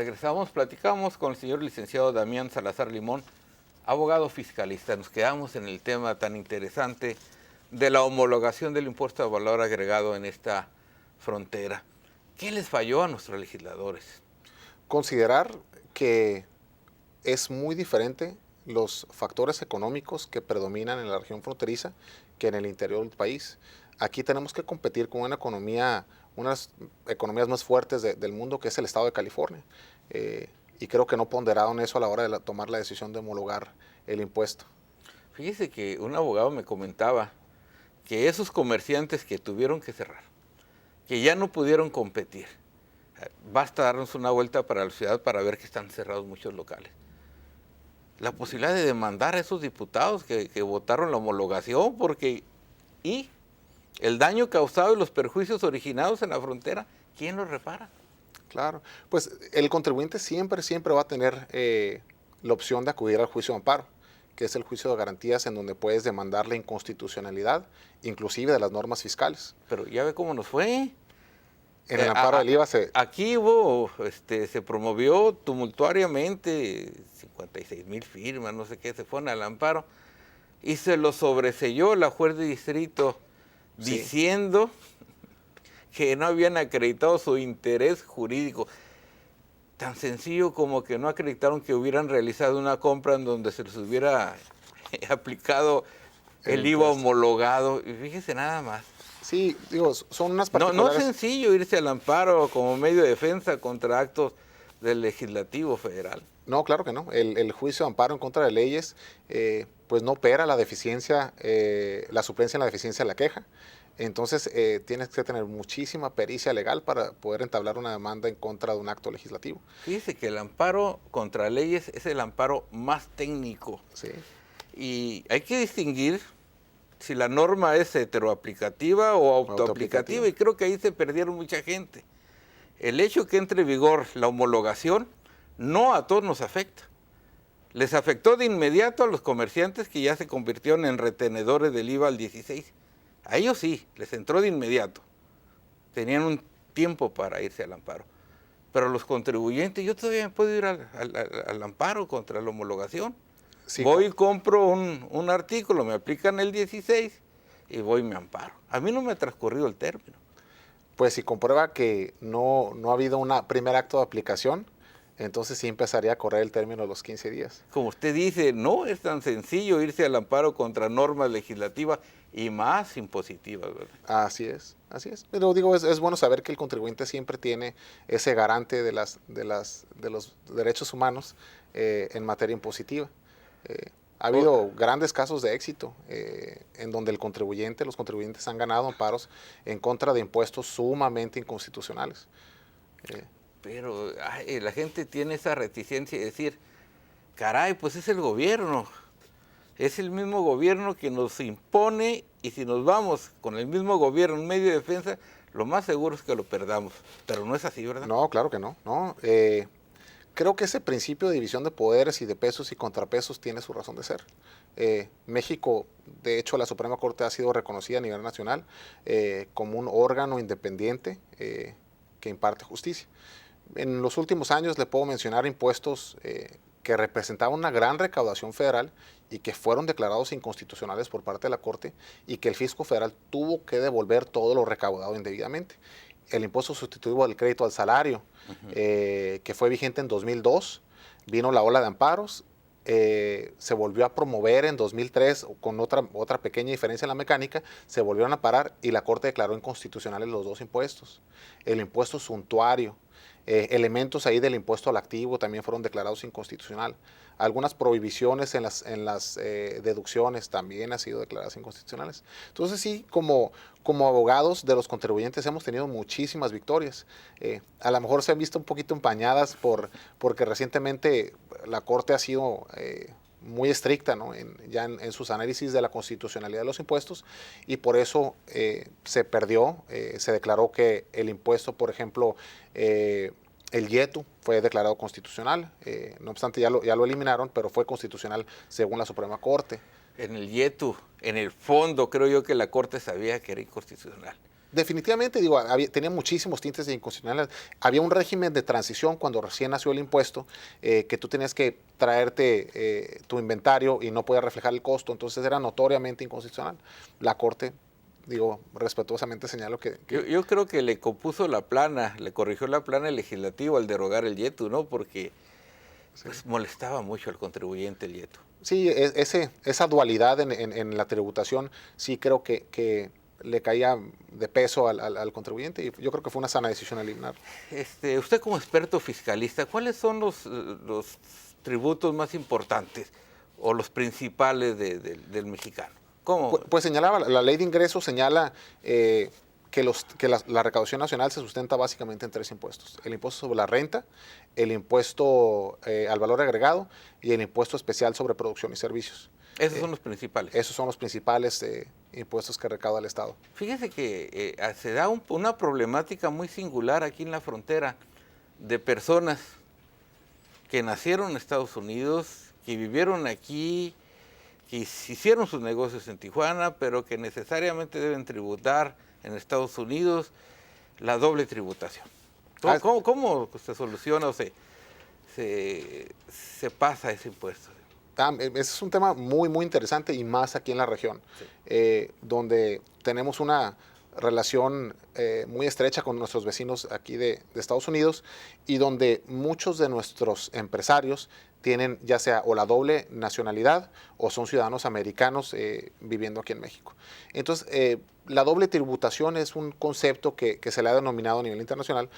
Regresamos, platicamos con el señor licenciado Damián Salazar Limón, abogado fiscalista. Nos quedamos en el tema tan interesante de la homologación del impuesto de valor agregado en esta frontera. ¿Qué les falló a nuestros legisladores? Considerar que es muy diferente los factores económicos que predominan en la región fronteriza que en el interior del país. Aquí tenemos que competir con una unas economías más fuertes del mundo, que es el estado de California. Y creo que no ponderaron eso a la hora de tomar la decisión de homologar el impuesto. Fíjese que un abogado me comentaba que esos comerciantes que tuvieron que cerrar, que ya no pudieron competir, basta darnos una vuelta para la ciudad para ver que están cerrados muchos locales. La posibilidad de demandar a esos diputados que votaron la homologación, y el daño causado y los perjuicios originados en la frontera, ¿quién los repara? Claro, pues el contribuyente siempre va a tener la opción de acudir al juicio de amparo, que es el juicio de garantías en donde puedes demandar la inconstitucionalidad, inclusive de las normas fiscales. Pero ya ve cómo nos fue. En el amparo del IVA Aquí se promovió tumultuariamente 56,000 firmas, no sé qué, se fueron al amparo y se lo sobreselló la juez de distrito diciendo que no habían acreditado su interés jurídico. Tan sencillo como que no acreditaron que hubieran realizado una compra en donde se les hubiera aplicado el IVA homologado. Y fíjese nada más. Sí, digo, son unas particulares... No es sencillo irse al amparo como medio de defensa contra actos del legislativo federal. No, claro que no. El juicio de amparo en contra de leyes, pues no opera la deficiencia, la suplencia en la deficiencia de la queja. Entonces, tienes que tener muchísima pericia legal para poder entablar una demanda en contra de un acto legislativo. Fíjese que el amparo contra leyes es el amparo más técnico. Sí. Y hay que distinguir si la norma es heteroaplicativa o autoaplicativa, y creo que ahí se perdieron mucha gente. El hecho que entre en vigor la homologación no a todos nos afecta. Les afectó de inmediato a los comerciantes que ya se convirtieron en retenedores del IVA al 16. A ellos sí, les entró de inmediato. Tenían un tiempo para irse al amparo. Pero los contribuyentes, yo todavía puedo ir al amparo contra la homologación. Sí, voy y compro un artículo, me aplican el 16 y voy y me amparo. A mí no me ha transcurrido el término. Pues si comprueba que no ha habido un primer acto de aplicación, entonces sí empezaría a correr el término de los 15 días. Como usted dice, no es tan sencillo irse al amparo contra normas legislativas y más impositivas, ¿verdad? Así es, así es. Pero digo, es bueno saber que el contribuyente siempre tiene ese garante de los derechos humanos en materia impositiva. Ha habido grandes casos de éxito en donde los contribuyentes han ganado amparos en contra de impuestos sumamente inconstitucionales. Pero la gente tiene esa reticencia de decir, caray, pues es el gobierno. Es el mismo gobierno que nos impone, y si nos vamos con el mismo gobierno en medio de defensa, lo más seguro es que lo perdamos. Pero no es así, ¿verdad? No, claro que no. Creo que ese principio de división de poderes y de pesos y contrapesos tiene su razón de ser. México, de hecho, la Suprema Corte ha sido reconocida a nivel nacional como un órgano independiente que imparte justicia. En los últimos años le puedo mencionar impuestos que representaban una gran recaudación federal y que fueron declarados inconstitucionales por parte de la Corte, y que el fisco federal tuvo que devolver todo lo recaudado indebidamente. El impuesto sustitutivo del crédito al salario, que fue vigente en 2002, vino la ola de amparos, se volvió a promover en 2003 con otra pequeña diferencia en la mecánica, se volvieron a parar y la Corte declaró inconstitucionales los dos impuestos. El impuesto suntuario, elementos ahí del impuesto al activo también fueron declarados inconstitucional. Algunas prohibiciones en las deducciones también han sido declaradas inconstitucionales. Entonces sí, como abogados de los contribuyentes hemos tenido muchísimas victorias. A lo mejor se han visto un poquito empañadas porque recientemente la Corte ha sido muy estricta, ¿no? en sus análisis de la constitucionalidad de los impuestos, y por eso se perdió, se declaró que el impuesto, por ejemplo, el YETU fue declarado constitucional, no obstante ya lo eliminaron, pero fue constitucional según la Suprema Corte. En el YETU, en el fondo, creo yo que la Corte sabía que era inconstitucional. Definitivamente, digo, tenía muchísimos tintes de inconstitucionalidad. Había un régimen de transición cuando recién nació el impuesto, que tú tenías que traerte tu inventario y no podía reflejar el costo, entonces era notoriamente inconstitucional. La Corte, digo, respetuosamente señalo que Yo creo que le compuso la plana, le corrigió la plana el legislativo al derogar el YETU, ¿no? Porque pues, molestaba mucho al contribuyente el YETU. sí, esa dualidad en la tributación sí creo que le caía de peso al contribuyente y yo creo que fue una sana decisión eliminar. Usted como experto fiscalista, ¿cuáles son los tributos más importantes o los principales del mexicano? ¿Cómo? Pues señalaba, la ley de ingresos señala que la recaudación nacional se sustenta básicamente en 3 impuestos. El impuesto sobre la renta, el impuesto al valor agregado y el impuesto especial sobre producción y servicios. Esos son los principales. Esos son los principales impuestos que recauda el Estado. Fíjese que se da una problemática muy singular aquí en la frontera de personas que nacieron en Estados Unidos, que vivieron aquí, que hicieron sus negocios en Tijuana, pero que necesariamente deben tributar en Estados Unidos, la doble tributación. ¿Cómo se soluciona o se pasa ese impuesto? Ese es un tema muy, muy interesante y más aquí en la región, donde tenemos una relación muy estrecha con nuestros vecinos aquí de Estados Unidos y donde muchos de nuestros empresarios tienen ya sea o la doble nacionalidad o son ciudadanos americanos viviendo aquí en México. Entonces, la doble tributación es un concepto que se le ha denominado a nivel internacional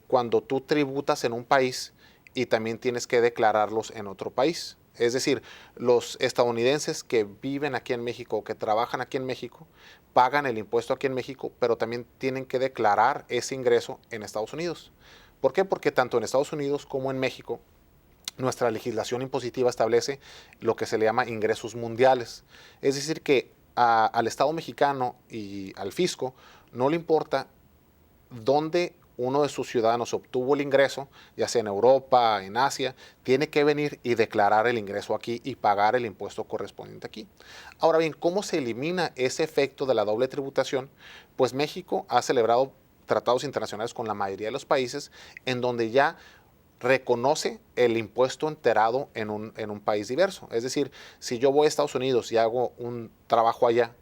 cuando tú tributas en un país y también tienes que declararlos en otro país. Es decir, los estadounidenses que viven aquí en México o que trabajan aquí en México pagan el impuesto aquí en México, pero también tienen que declarar ese ingreso en Estados Unidos. ¿Por qué? Porque tanto en Estados Unidos como en México nuestra legislación impositiva establece lo que se le llama ingresos mundiales. Es decir, que al Estado mexicano y al fisco no le importa dónde uno de sus ciudadanos obtuvo el ingreso, ya sea en Europa, en Asia, tiene que venir y declarar el ingreso aquí y pagar el impuesto correspondiente aquí. Ahora bien, ¿cómo se elimina ese efecto de la doble tributación? Pues México ha celebrado tratados internacionales con la mayoría de los países en donde ya reconoce el impuesto enterado en un país diverso. Es decir, si yo voy a Estados Unidos y hago un trabajo allá,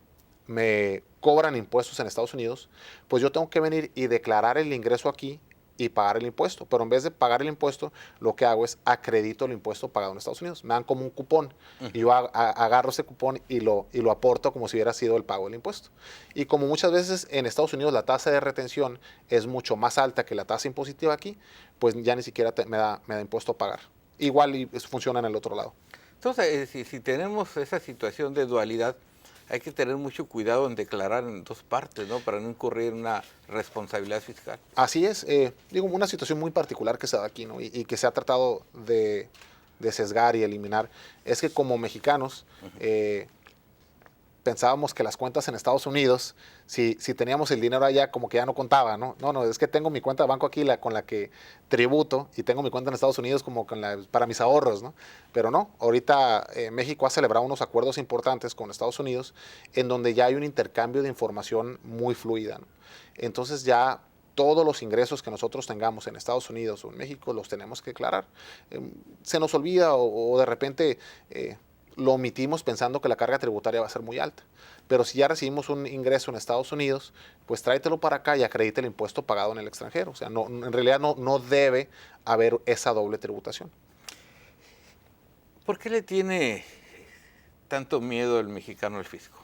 me cobran impuestos en Estados Unidos, pues yo tengo que venir y declarar el ingreso aquí y pagar el impuesto. Pero en vez de pagar el impuesto, lo que hago es acredito el impuesto pagado en Estados Unidos. Me dan como un cupón y yo agarro ese cupón y lo aporto como si hubiera sido el pago del impuesto. Y como muchas veces en Estados Unidos la tasa de retención es mucho más alta que la tasa impositiva aquí, pues ya ni siquiera me da impuesto a pagar. Igual y eso funciona en el otro lado. Entonces, si tenemos esa situación de dualidad, hay que tener mucho cuidado en declarar en dos partes, ¿no? Para no incurrir en una responsabilidad fiscal. Así es, digo, una situación muy particular que se da aquí, ¿no? Y que se ha tratado de sesgar y eliminar, es que como mexicanos pensábamos que las cuentas en Estados Unidos, si teníamos el dinero allá, como que ya no contaba, ¿no? No, es que tengo mi cuenta de banco aquí con la que tributo y tengo mi cuenta en Estados Unidos como para mis ahorros, ¿no? Pero no, ahorita México ha celebrado unos acuerdos importantes con Estados Unidos en donde ya hay un intercambio de información muy fluida, ¿no? Entonces ya todos los ingresos que nosotros tengamos en Estados Unidos o en México los tenemos que declarar. Se nos olvida o de repente lo omitimos pensando que la carga tributaria va a ser muy alta. Pero si ya recibimos un ingreso en Estados Unidos, pues tráetelo para acá y acredite el impuesto pagado en el extranjero. O sea, no, en realidad no debe haber esa doble tributación. ¿Por qué le tiene tanto miedo el mexicano al fisco?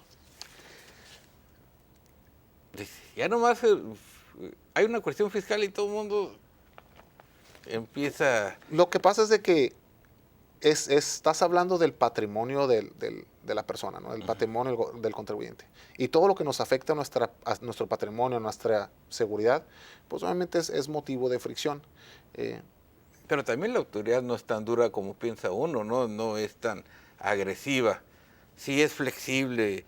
Ya nomás hay una cuestión fiscal y todo el mundo empieza... Lo que pasa es de que estás hablando del patrimonio de la persona, ¿no? El patrimonio del contribuyente. Y todo lo que nos afecta a nuestro patrimonio, a nuestra seguridad, pues obviamente es motivo de fricción. Pero también la autoridad no es tan dura como piensa uno, ¿no? No es tan agresiva. Sí es flexible.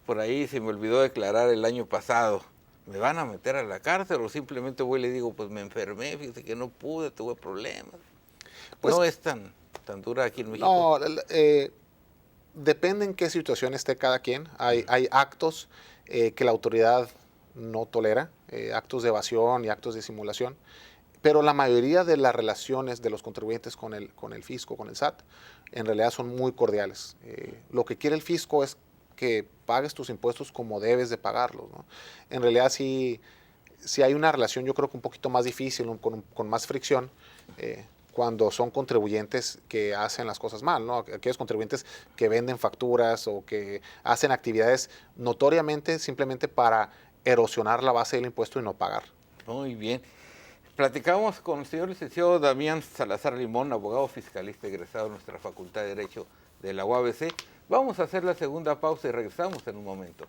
Por ahí se me olvidó declarar el año pasado. ¿Me van a meter a la cárcel o simplemente voy y le digo, pues me enfermé, fíjate que no pude, tuve problemas? Pues, no es tan dura aquí en México. No, depende en qué situación esté cada quien. Hay actos que la autoridad no tolera actos de evasión y actos de simulación, pero la mayoría de las relaciones de los contribuyentes con el fisco, con el SAT, en realidad son muy cordiales. Lo que quiere el fisco es que pagues tus impuestos como debes de pagarlos, ¿no? En realidad sí hay una relación, yo creo que un poquito más difícil, con más fricción, cuando son contribuyentes que hacen las cosas mal, ¿no? Aquellos contribuyentes que venden facturas o que hacen actividades notoriamente simplemente para erosionar la base del impuesto y no pagar. Muy bien. Platicamos con el señor licenciado Damián Salazar Limón, abogado fiscalista egresado de nuestra Facultad de Derecho de la UABC. Vamos a hacer la segunda pausa y regresamos en un momento.